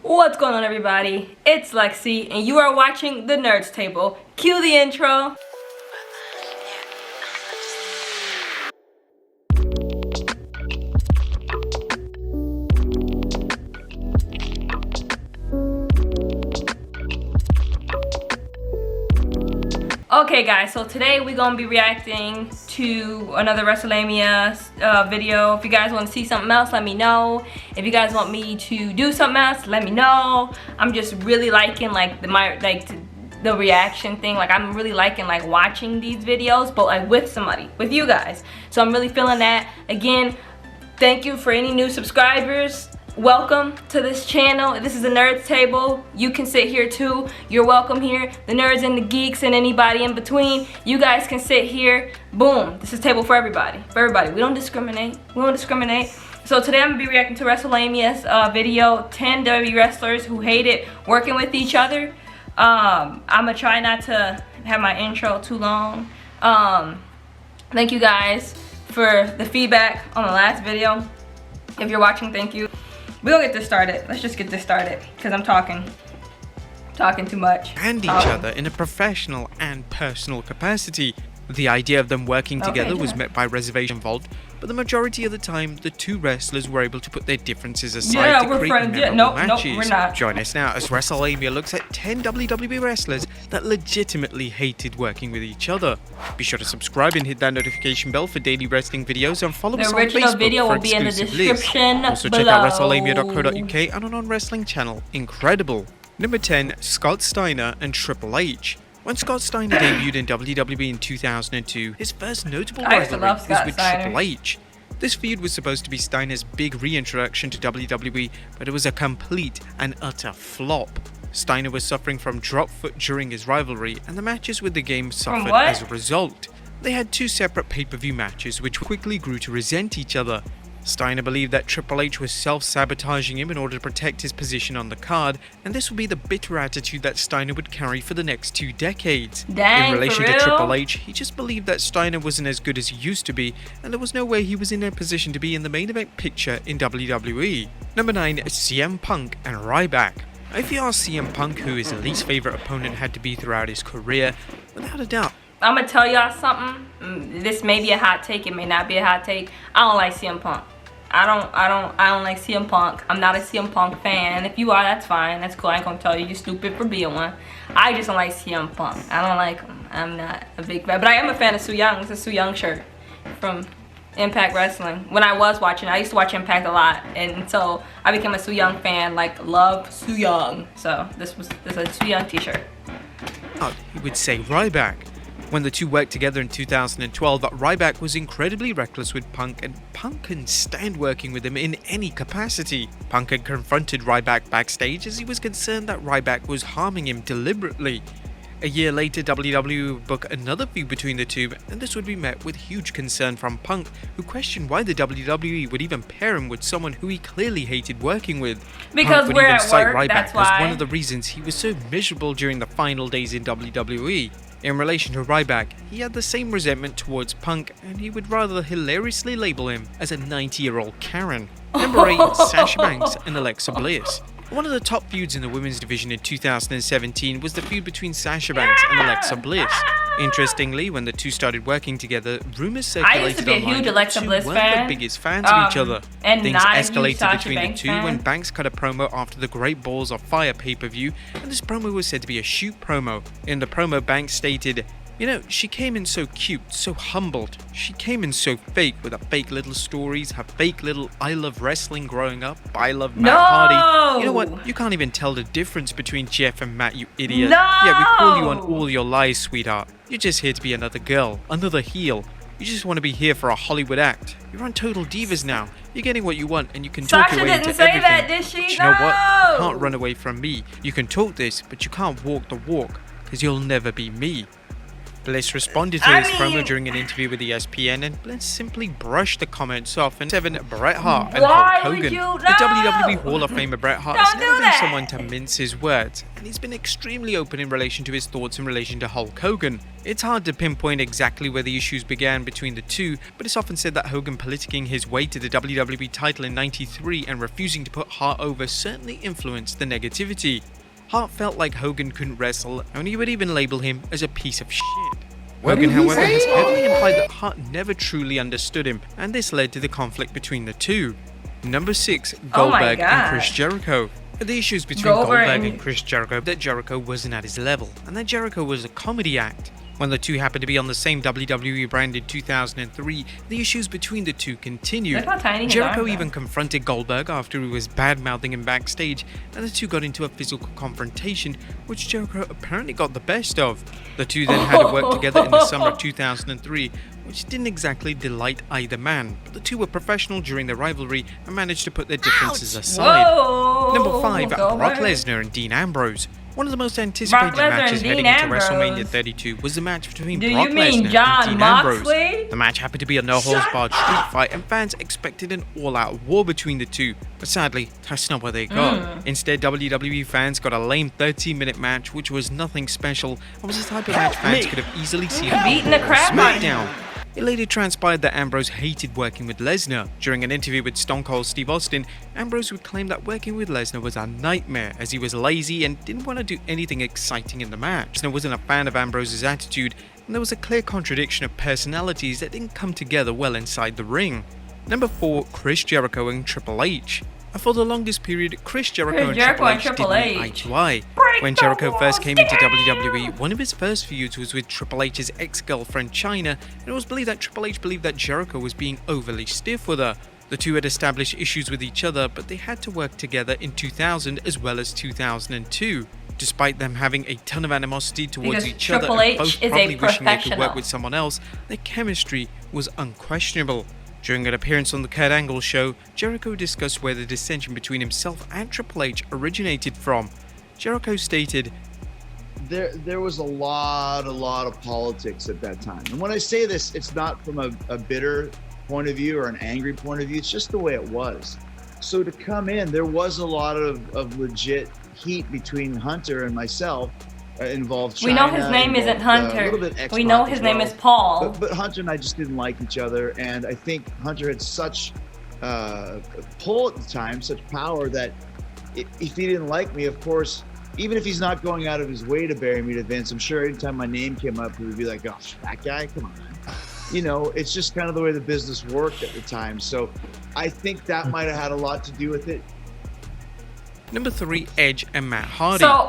What's going on, everybody? It's Lexi and you are watching the Nerds Table. Cue the intro. Okay guys, so today we're gonna be reacting to another WrestleMania video. If you guys want to see something else, let me know. If you guys want me to do something else, let me know. I'm just really liking the reaction thing. Like, I'm really liking like watching these videos, but like with somebody, with you guys. So I'm really feeling that. Again, thank you for any new subscribers. Welcome to this channel. This is the Nerds Table. You can sit here too. You're welcome here. The nerds and the geeks and anybody in between, you guys can sit here. Boom. This is a table for everybody. For everybody. We don't discriminate. We don't discriminate. So today I'm gonna be reacting to WrestleMania's video, 10 WWE wrestlers who hated working with each other. I'm gonna try not to have my intro too long. Thank you guys for the feedback on the last video. If you're watching, thank you. We'll get this started. Let's just get this started because I'm talking too much. And each other in a professional and personal capacity. The idea of them working together was met by reservation involved, but the majority of the time, the two wrestlers were able to put their differences aside to create memorable matches. Nope, we're not. Join us now as WrestleMania looks at 10 WWE wrestlers that legitimately hated working with each other. Be sure to subscribe and hit that notification bell for daily wrestling videos and follow us on Facebook. The original video will be in the description Also check out WrestleMania.co.uk and on our wrestling channel. Incredible. Number 10, Scott Steiner and Triple H. When Scott Steiner debuted in WWE in 2002, his first notable rivalry was with Triple H. This feud was supposed to be Steiner's big reintroduction to WWE, but it was a complete and utter flop. Steiner was suffering from drop foot during his rivalry, and the matches with the game suffered as a result. They had two separate pay-per-view matches, which quickly grew to resent each other. Steiner believed that Triple H was self-sabotaging him in order to protect his position on the card, and this would be the bitter attitude that Steiner would carry for the next 2 decades. Dang, in relation to Triple H, he just believed that Steiner wasn't as good as he used to be, and there was no way he was in a position to be in the main event picture in WWE. Number 9, CM Punk and Ryback. If you ask CM Punk who his least favorite opponent had to be throughout his career, without a doubt, I'm gonna tell y'all something. This may be a hot take, it may not be a hot take. I don't like CM Punk. I don't like CM Punk. I'm not a CM Punk fan. If you are, that's fine. That's cool. I ain't gonna tell you you're stupid for being one. I just don't like CM Punk. I don't like him. I'm not a big fan. But I am a fan of Su Yung. It's a Su Yung shirt from Impact Wrestling. When I was watching, I used to watch Impact a lot. And so I became a Su Yung fan. Like, love Su Yung. So this is a Su Yung t-shirt. He would say Ryback. When the two worked together in 2012, Ryback was incredibly reckless with Punk, and Punk couldn't stand working with him in any capacity. Punk had confronted Ryback backstage as he was concerned that Ryback was harming him deliberately. A year later, WWE would book another feud between the two, and this would be met with huge concern from Punk, who questioned why the WWE would even pair him with someone who he clearly hated working with. Because Punk would even cite Ryback as one of the reasons he was so miserable during the final days in WWE. In relation to Ryback, he had the same resentment towards Punk, and he would rather hilariously label him as a 90-year-old Karen. Number 8, Sasha Banks and Alexa Bliss. One of the top feuds in the women's division in 2017 was the feud between Sasha Banks and Alexa Bliss. Interestingly, when the two started working together, rumors circulated online that the two weren't the biggest fans of each other. Things escalated between the two when Banks cut a promo after the Great Balls of Fire pay-per-view, and this promo was said to be a shoot promo. In the promo, Banks stated, "You know, she came in so cute, so humbled. She came in so fake with her fake little stories, her fake little I love wrestling growing up, I love Matt Hardy. You know what? You can't even tell the difference between Jeff and Matt, you idiot. Yeah, we call you on all your lies, sweetheart. You're just here to be another girl, another heel. You just want to be here for a Hollywood act. You're on Total Divas now. You're getting what you want, and you can talk your way into everything. Sasha didn't say that, did she? But you know what? You can't run away from me. You can talk this, but you can't walk the walk, because you'll never be me." Bliss responded to his promo during an interview with ESPN, and Bliss simply brushed the comments off and said Bret Hart and Hulk Hogan. The WWE Hall of Famer Bret Hart has never been someone to mince his words, and he's been extremely open in relation to his thoughts in relation to Hulk Hogan. It's hard to pinpoint exactly where the issues began between the two, but it's often said that Hogan politicking his way to the WWE title in '93 and refusing to put Hart over certainly influenced the negativity. Hart felt like Hogan couldn't wrestle, and he would even label him as a piece of shit. Hogan, however, has heavily implied that Hart never truly understood him, and this led to the conflict between the two. Number 6, Goldberg and Chris Jericho. The issues between Goldberg and Chris Jericho that Jericho wasn't at his level, and that Jericho was a comedy act. When the two happened to be on the same WWE brand in 2003, the issues between the two continued. Jericho even confronted Goldberg after he was bad-mouthing him backstage, and the two got into a physical confrontation, which Jericho apparently got the best of. The two then had to work together in the summer of 2003, which didn't exactly delight either man, but the two were professional during their rivalry and managed to put their differences aside. Number 5, Brock Lesnar and Dean Ambrose. One of the most anticipated matches heading into WrestleMania 32 was the match between Brock Lesnar and Dean Ambrose. The match happened to be a no-holds-barred street fight, and fans expected an all-out war between the two, but sadly, that's not what they got. Instead, WWE fans got a lame 13-minute match, which was nothing special, and was the type of match fans could have easily seen on SmackDown. It later transpired that Ambrose hated working with Lesnar. During an interview with Stone Cold Steve Austin, Ambrose would claim that working with Lesnar was a nightmare as he was lazy and didn't want to do anything exciting in the match. Lesnar wasn't a fan of Ambrose's attitude, and there was a clear contradiction of personalities that didn't come together well inside the ring. Number 4, Chris Jericho and Triple H. For the longest period, Chris Jericho and Triple H didn't eye to eye. When Jericho first came into WWE, one of his first feuds was with Triple H's ex-girlfriend Chyna, and it was believed that Triple H believed that Jericho was being overly stiff with her. The two had established issues with each other, but they had to work together in 2000 as well as 2002. Despite them having a ton of animosity towards each other and both probably wishing they could work with someone else, their chemistry was unquestionable. During an appearance on the Kurt Angle show, Jericho discussed where the dissension between himself and Triple H originated from. Jericho stated, There was a lot of politics at that time. And when I say this, it's not from a bitter point of view or an angry point of view. It's just the way it was. So to come in, there was a lot of legit heat between Hunter and myself. Involved Chyna, we know his name isn't Hunter. We know his name is Paul. But Hunter and I just didn't like each other. And I think Hunter had such pull at the time, such power that if he didn't like me, of course, even if he's not going out of his way to bury me to Vince, I'm sure anytime my name came up, he would be like, oh, that guy, come on. You know, it's just kind of the way the business worked at the time. So I think that might have had a lot to do with it. Number 3, Edge and Matt Hardy. So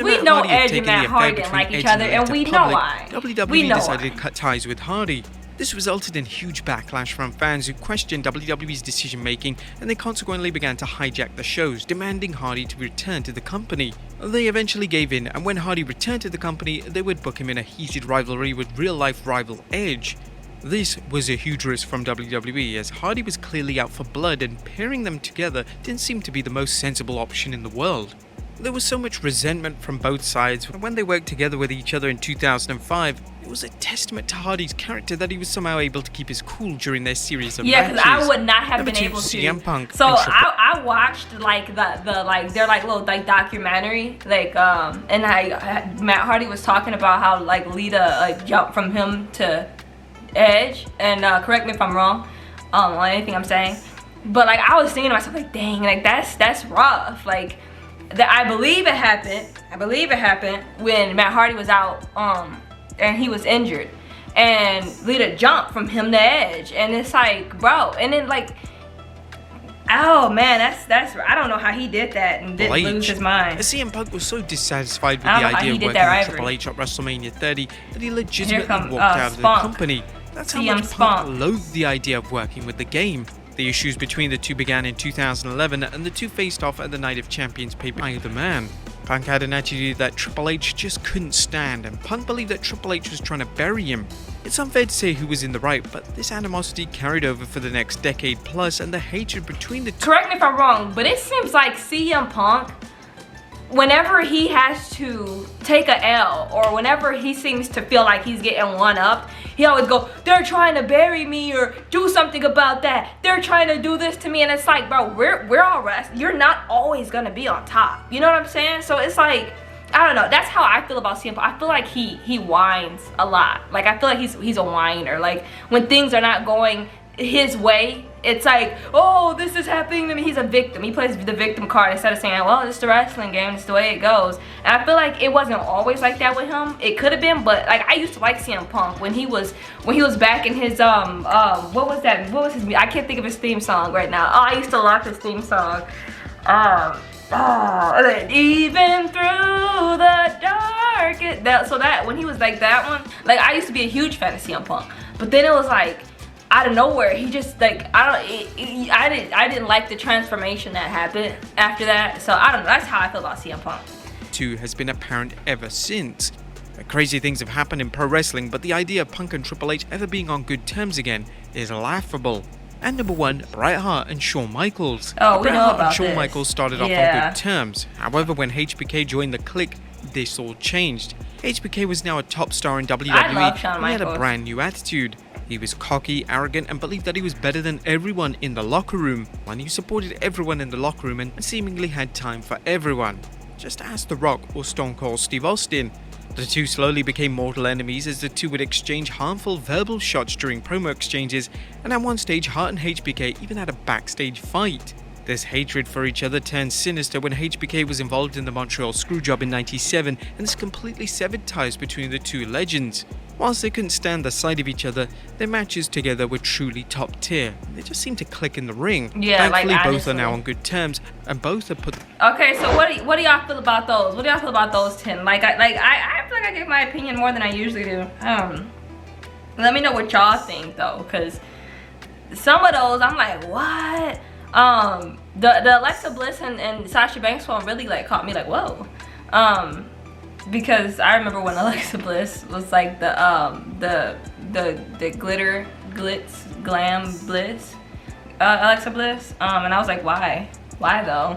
we know Edge and Matt Hardy didn't like each other, and we know why. WWE decided to cut ties with Hardy. This resulted in huge backlash from fans who questioned WWE's decision-making, and they consequently began to hijack the shows, demanding Hardy to return to the company. They eventually gave in, and when Hardy returned to the company, they would book him in a heated rivalry with real-life rival Edge. This was a huge risk from WWE, as Hardy was clearly out for blood, and pairing them together didn't seem to be the most sensible option in the world. There was so much resentment from both sides, and when they worked together with each other in 2005, it was a testament to Hardy's character that he was somehow able to keep his cool during their series of matches. Yeah, because I would not have been able to. CM Punk so I watched like the like their like little like documentary like and Matt Hardy was talking about how like Lita like jumped from him to Edge, and correct me if I'm wrong on anything I'm saying, but like I was thinking to myself like, dang, like that's rough. Like that I believe it happened when Matt Hardy was out and he was injured, and Lita jumped from him to Edge, and it's like, bro, and then like, oh man, that's I don't know how he did that and didn't lose his mind. CM Punk was so dissatisfied with the idea of working with Triple H at WrestleMania 30 that he legitimately walked out of the company. That's how much Punk loathed the idea of working with the game. The issues between the two began in 2011, and the two faced off at the Night of Champions pay-per-view either man. Punk had an attitude that Triple H just couldn't stand, and Punk believed that Triple H was trying to bury him. It's unfair to say who was in the right, but this animosity carried over for the next decade plus, and the hatred between the two. Correct me if I'm wrong, but it seems like CM Punk whenever he has to take a L, or whenever he seems to feel like he's getting one up, he always go, they're trying to bury me, or do something about that. They're trying to do this to me. And it's like, bro, we're all you're not always gonna be on top. You know what I'm saying? So it's like, I don't know. That's how I feel about CM Punk. I feel like he whines a lot. Like, I feel like he's a whiner. Like, when things are not going his way, it's like, oh, this is happening to me. He's a victim. He plays the victim card instead of saying, well, it's the wrestling game, it's the way it goes. And I feel like it wasn't always like that with him. It could have been, but like, I used to like CM Punk when he was back in his what was his, I can't think of his theme song right now. Oh, I used to love his theme song. Even through the dark. So that when he was like that one, like, I used to be a huge fan of CM Punk. But then it was like, out of nowhere, he just like, I didn't like the transformation that happened after that. So I don't know. That's how I feel about CM Punk. Two has been apparent ever since. Crazy things have happened in pro wrestling, but the idea of Punk and Triple H ever being on good terms again is laughable. And number one, Bret Hart and Shawn Michaels. Oh, we Bret know Hart about and Shawn this. Michaels started off on good terms. However, when HBK joined the clique, this all changed. HBK was now a top star in WWE. I love Shawn He had a Michaels. brand new attitude. He was cocky, arrogant, and believed that he was better than everyone in the locker room. And he supported everyone in the locker room and seemingly had time for everyone. Just ask The Rock or Stone Cold Steve Austin. The two slowly became mortal enemies as the two would exchange harmful verbal shots during promo exchanges, and at one stage Hart and HBK even had a backstage fight. This hatred for each other turned sinister when HBK was involved in the Montreal Screwjob in '97, and this completely severed ties between the two legends. Whilst they couldn't stand the sight of each other, their matches together were truly top tier. They just seemed to click in the ring. Yeah, Thankfully, like, both honestly. are now on good terms, and both have put. Okay, so what do y'all feel about those? What do y'all feel about those 10? Like I feel like I give my opinion more than I usually do. Let me know what y'all think though, cause some of those I'm like, what? The Alexa Bliss and Sasha Banks one really like caught me like, whoa. Because I remember when Alexa Bliss was like the glitter glitz glam bliss, Alexa Bliss, and I was like, why though?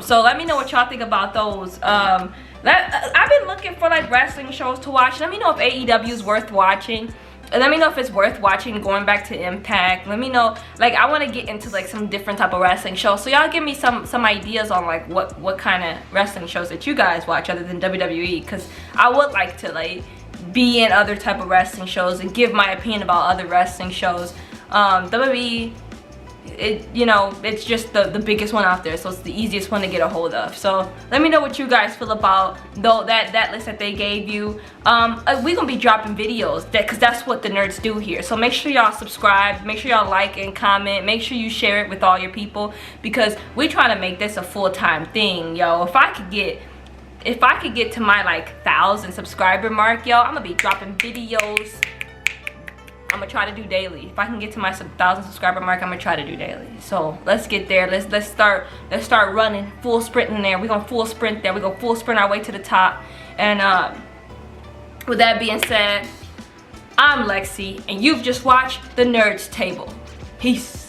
So let me know what y'all think about those. I've been looking for like wrestling shows to watch. Let me know if AEW is worth watching. And let me know if it's worth watching going back to Impact. Let me know, like, I want to get into like some different type of wrestling shows. So y'all give me some ideas on like what kind of wrestling shows that you guys watch other than WWE, because I would like to like be in other type of wrestling shows and give my opinion about other wrestling shows. WWE, it's just the biggest one out there, so it's the easiest one to get a hold of. So let me know what you guys feel about that list that they gave you. We're gonna be dropping videos because that's what the nerds do here. So make sure y'all subscribe, make sure y'all like and comment, make sure you share it with all your people, because we trying to make this a full-time thing, yo. If I could get to my like 1,000 subscriber mark, yo, I'm gonna be dropping videos. I'm gonna try to do daily. If I can get to my 1,000 subscriber mark, I'm gonna try to do daily. So let's get there. Let's start running, full sprinting there. We're gonna full sprint there. We're gonna full sprint our way to the top. And with that being said, I'm Lexi, and you've just watched the Nerds Table. Peace.